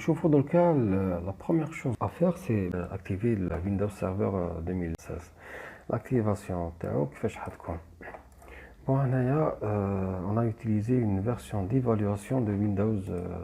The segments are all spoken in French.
نشوفوا دركا la première chose à faire c'est activer la Windows Server 2016. L'activation تاعو كيفاش حتكون. Bon, on a utilisé une version d'évaluation de Windows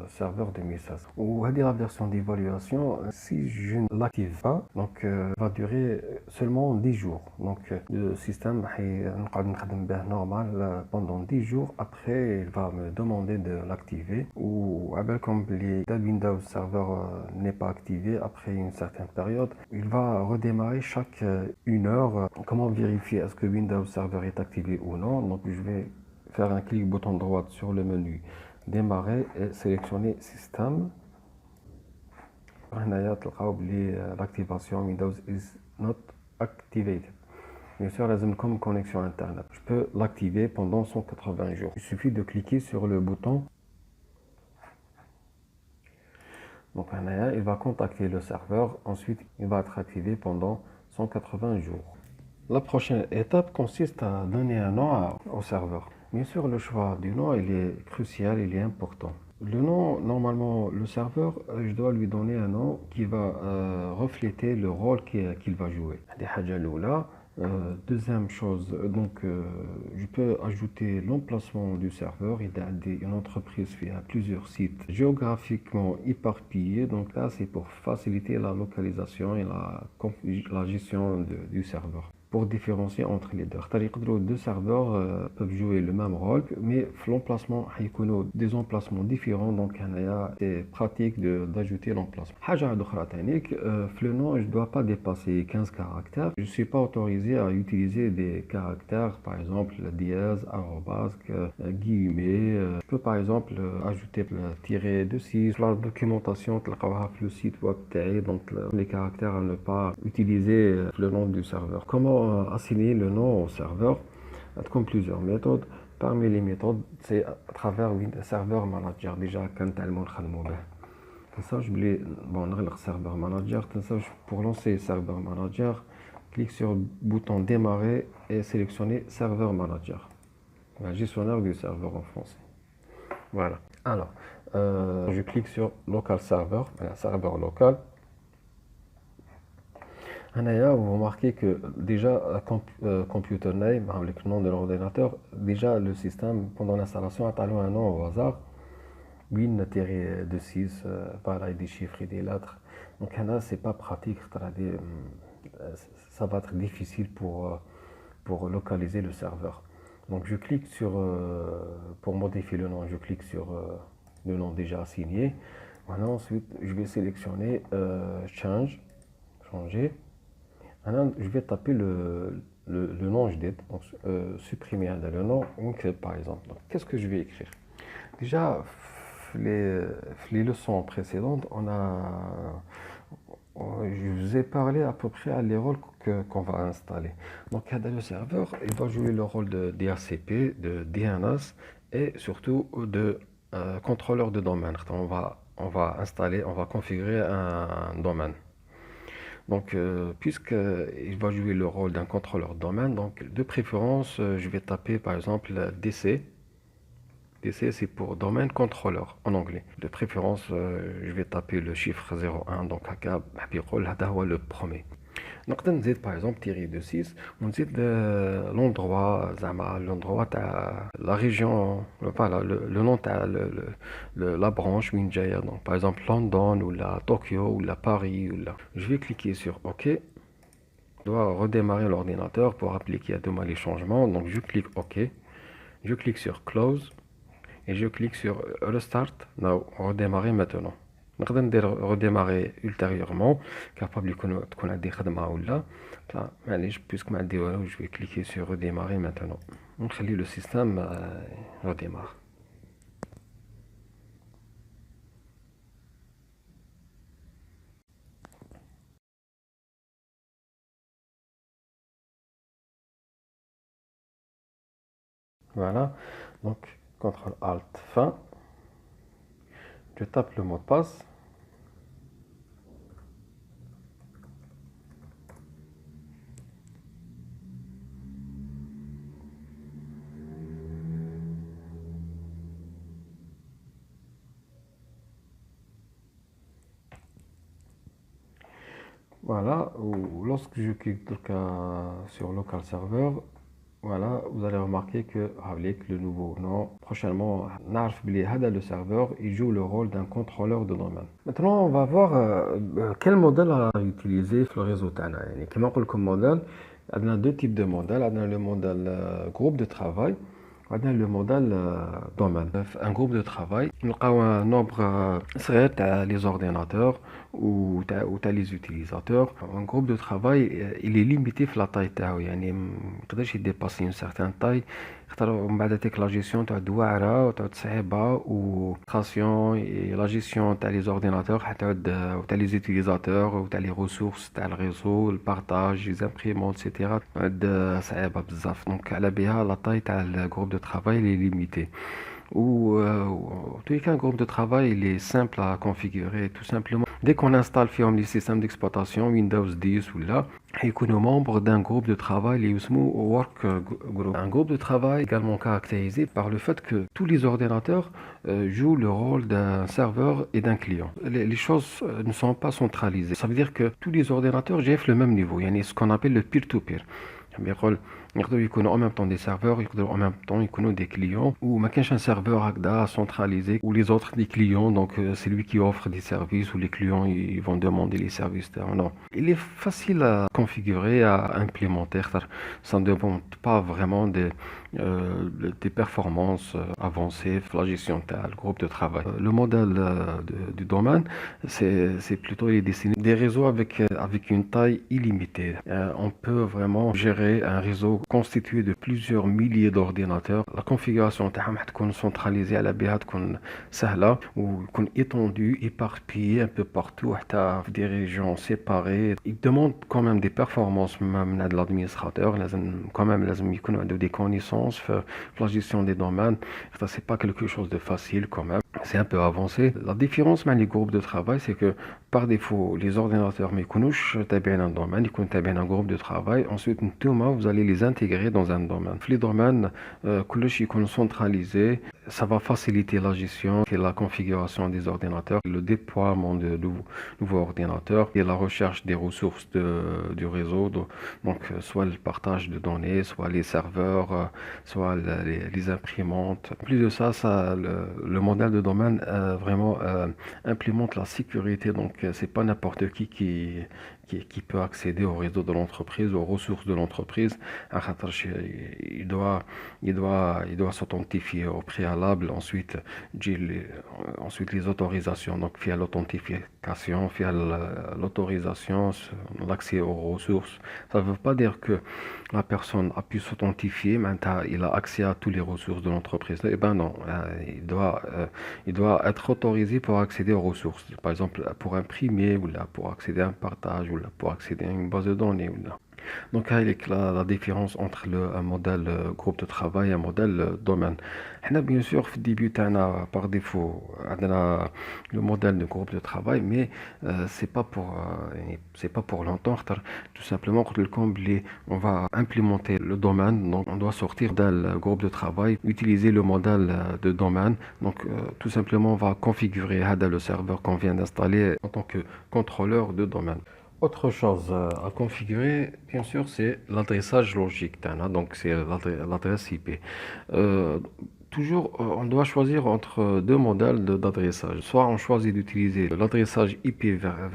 Server 2016. Ou la version d'évaluation, si je ne l'active pas, donc va durer seulement 10 jours. Donc le système va normal pendant 10 jours. Après, il va me demander de l'activer. Ou comme le Windows Server n'est pas activé après une certaine période, il va redémarrer chaque 1 heure. Comment vérifier est-ce que Windows Server est activé ou non? Donc je vais faire un clic bouton droit sur le menu démarrer et sélectionner système. L'activation Windows is not activated. Bien sûr, comme connexion internet. Je peux l'activer pendant 180 jours. Il suffit de cliquer sur le bouton. Donc il va contacter le serveur. Ensuite, il va être activé pendant 180 jours. La prochaine étape consiste à donner un nom au serveur. Bien sûr, le choix du nom, il est crucial, il est important. Le nom, normalement, le serveur, je dois lui donner un nom qui va refléter le rôle qu'il va jouer. Deuxième chose, donc je peux ajouter l'emplacement du serveur. Il y a une entreprise qui a plusieurs sites géographiquement éparpillés. Donc là, c'est pour faciliter la localisation et la gestion du serveur. Pour différencier entre les deux. Deux serveurs peuvent jouer le même rôle, mais l'emplacement a des emplacements différents, donc c'est pratique d'ajouter l'emplacement. Le nom, je ne dois pas dépasser 15 caractères. Je ne suis pas autorisé à utiliser des caractères, par exemple dièse, arrobas, guillemets. Je peux par exemple ajouter le tiret de 6. La documentation, le site web, donc les caractères à ne pas utiliser le nom du serveur. Comment assigner le nom au serveur? Comme plusieurs méthodes. Parmi les méthodes, c'est à travers Server Manager. Déjà, quand ça, je voulais le Server Manager. Pour lancer Server Manager, clique sur le bouton démarrer et sélectionner Server Manager. Le gestionnaire du serveur en français. Voilà. Alors, je clique sur Local Server, serveur local. Vous remarquez que déjà, computer name, avec le nom de l'ordinateur, déjà le système, pendant l'installation, a un nom au hasard. Win-26, voilà, des chiffres et des lettres. Donc, c'est pas pratique. Ça va être difficile pour localiser le serveur. Donc, je clique sur, pour modifier le nom, je clique sur le nom déjà assigné. Maintenant, ensuite, je vais sélectionner changer. Maintenant, je vais taper le nom JDED, donc supprimer le nom, par exemple. Qu'est-ce que je vais écrire? Déjà, les leçons précédentes, je vous ai parlé à peu près à les rôles qu'on va installer. Donc, le serveur, il va jouer le rôle de DHCP, de DNS et surtout de contrôleur de domaine. On va installer, on va configurer un domaine. Donc, puisqu'il va jouer le rôle d'un contrôleur de domaine, donc de préférence, je vais taper par exemple DC. DC, c'est pour domaine contrôleur en anglais. De préférence, je vais taper le chiffre 01, donc le premier. Donc, on dit par exemple tirer de 6, on dit l'endroit, l'endroit, la région, voilà, le nom, la branche, donc par exemple London, ou la Tokyo, ou la Paris, Je vais cliquer sur OK. Je dois redémarrer l'ordinateur pour appliquer à deux mois les changements. Donc, je clique OK. Je clique sur Close. Et je clique sur Restart. Now, redémarrer maintenant. Redémarrer ultérieurement, capable qu'on a des ou là. Puisque je vais cliquer sur redémarrer maintenant. Donc, le système redémarre. Voilà. Donc, CTRL ALT fin. Je tape le mot de passe. Voilà, ou lorsque je clique donc, sur Local Server, voilà, vous allez remarquer que avec le nouveau nom, prochainement, نعرف بلي هذا le serveur, il joue le rôle d'un contrôleur de domaine. Maintenant, on va voir quel modèle à utiliser sur le réseau تاعنا. يعني كما نقول لكم modèle, on a deux types de modèles. On a le modèle groupe de travail. On a le modèle domaine. Un groupe de travail, on a un nombre صغير تاع les ordinateurs ou تاع les utilisateurs. Un groupe de travail, il est limité في la taille تاعو. يعني ما يقدرش يديباسي une certaine taille. خاطر ومن بعد تاك لا جيستيون تعود واعره وتعود صعيبه و création et la gestion تاع les ordinateurs حتعود وتاع les utilisateurs وتاع les ressources تاع الريزو البارطاج les imprimantes etc. تعود صعيبه بزاف. دونك على بها لا taille تاع الجروب دو travail il est limité. En tous les cas, un groupe de travail, il est simple à configurer, tout simplement. Dès qu'on installe les systèmes d'exploitation, Windows 10 ou là, et qu'on est membre d'un groupe de travail, les Work Group. Un groupe de travail également caractérisé par le fait que tous les ordinateurs jouent le rôle d'un serveur et d'un client. Les choses ne sont pas centralisées. Ça veut dire que tous les ordinateurs GF le même niveau. Il y a ce qu'on appelle le peer-to-peer. يقدروا يكونوا en même temps des serveurs, يقدروا en même temps يكونوا des clients ou ما كانش un serveur هكذا centralisé ou les autres des clients donc c'est lui qui offre des services ou les clients ils vont demander les services non. Il est facile à configurer, à implémenter, ça ne demande pas vraiment des performances avancées la gestion du groupe de travail. Le modèle du domaine c'est plutôt il est destiné des réseaux avec une taille illimitée. On peut vraiment gérer un réseau constitué de plusieurs milliers d'ordinateurs. La configuration تاعهم حتكون centralisée على بها تكون سهلة ويكون étendue, éparpillée un peu partout حتى في des régions séparées. Il demande quand même des performances من l'administrateur. لازم quand même لازم يكون عنده des connaissances في la gestion des domaines. C'est pas quelque chose de facile quand même. C'est un peu avancé. La différence avec les groupes de travail, c'est que par défaut, les ordinateurs ما يكونوش تابعين un domaine, ils يكونوا تابعين un groupe de travail. Ensuite, vous allez les intégrer dans un domaine. Les domaines, كلش يكون centralisé. Ça va faciliter la gestion et la configuration des ordinateurs, le déploiement de nouveaux ordinateurs et la recherche des ressources du réseau. Donc, soit le partage de données, soit les serveurs, soit les imprimantes. En plus de ça, le modèle de domaine vraiment implémente la sécurité. Donc, c'est pas n'importe qui peut accéder au réseau de l'entreprise, aux ressources de l'entreprise. Il doit s'authentifier au préalable. Ensuite, les autorisations. Donc, via l'authentification, via l'autorisation, l'accès aux ressources. Ça ne veut pas dire que la personne a pu s'authentifier, maintenant il a accès à toutes les ressources de l'entreprise. Eh ben non, il doit être autorisé pour accéder aux ressources. Par exemple, pour imprimer, ou là, pour accéder à un partage, ou là, pour accéder à une base de données. Ou là. Donc, il y a la différence entre un modèle groupe de travail et un modèle domaine. Bien sûr, au début, par défaut, on a le modèle de groupe de travail, mais c'est pas pour longtemps. Tout simplement, on va implémenter le domaine, donc on doit sortir d'un groupe de travail, utiliser le modèle de domaine. Donc, tout simplement, on va configurer le serveur qu'on vient d'installer en tant que contrôleur de domaine. Autre chose à configurer, bien sûr, c'est l'adressage logique. Donc, c'est l'adresse IP. Toujours, on doit choisir entre deux modèles d'adressage. Soit on choisit d'utiliser l'adressage IP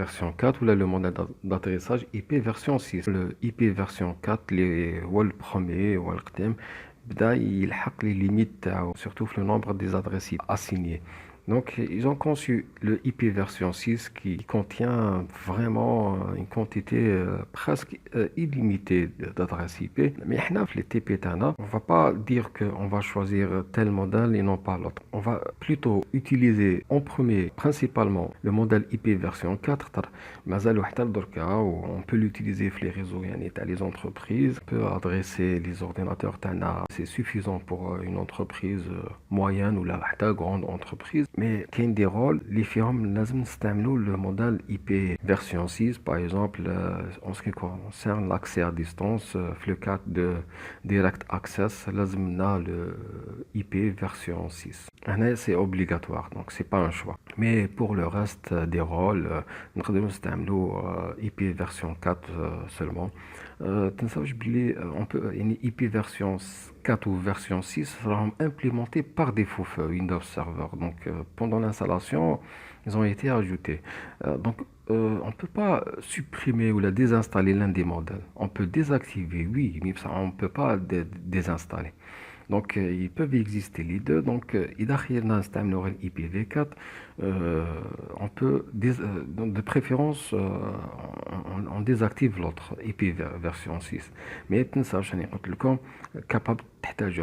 version 4 ou là, le modèle d'adressage IP version 6. Le IP version 4, le premier ou le deuxième, il يلحق les limites, surtout le nombre des adresses assignées. Donc, ils ont conçu le IP version 6 qui contient vraiment une quantité presque illimitée d'adresses IP. Mais les TP Tana, on ne va pas dire qu'on va choisir tel modèle et non pas l'autre. On va plutôt utiliser en premier, principalement, le modèle IP version 4. On peut l'utiliser sur les réseaux, les entreprises. On peut adresser les ordinateurs Tana. C'est suffisant pour une entreprise moyenne ou la grande entreprise. Mais qu'il y a des rôles, les firmes لازم نستعملوا le modèle IP version 6 par exemple en ce qui concerne l'accès à distance في le cadre de direct access لازمنا le IP version 6. هنا c'est obligatoire donc c'est pas un choix. Mais pour le reste des rôles نقدروا نستعملوا IP version 4 seulement. تنساوش بلي on peut يعني IP version 4 ou version 6 seront implémentés par défaut sur Windows Server. Donc pendant l'installation, ils ont été ajoutés. On ne peut pas supprimer ou la désinstaller l'un des modèles. On peut désactiver, oui, mais on ne peut pas désinstaller. Donc ils peuvent exister les deux. Donc إذا خيرنا نستعملوا غير IPv4 on peut donc de préférence on désactive l'autre IP version 6. Mais تنساوش راني قلت لكم capable تحتاجوا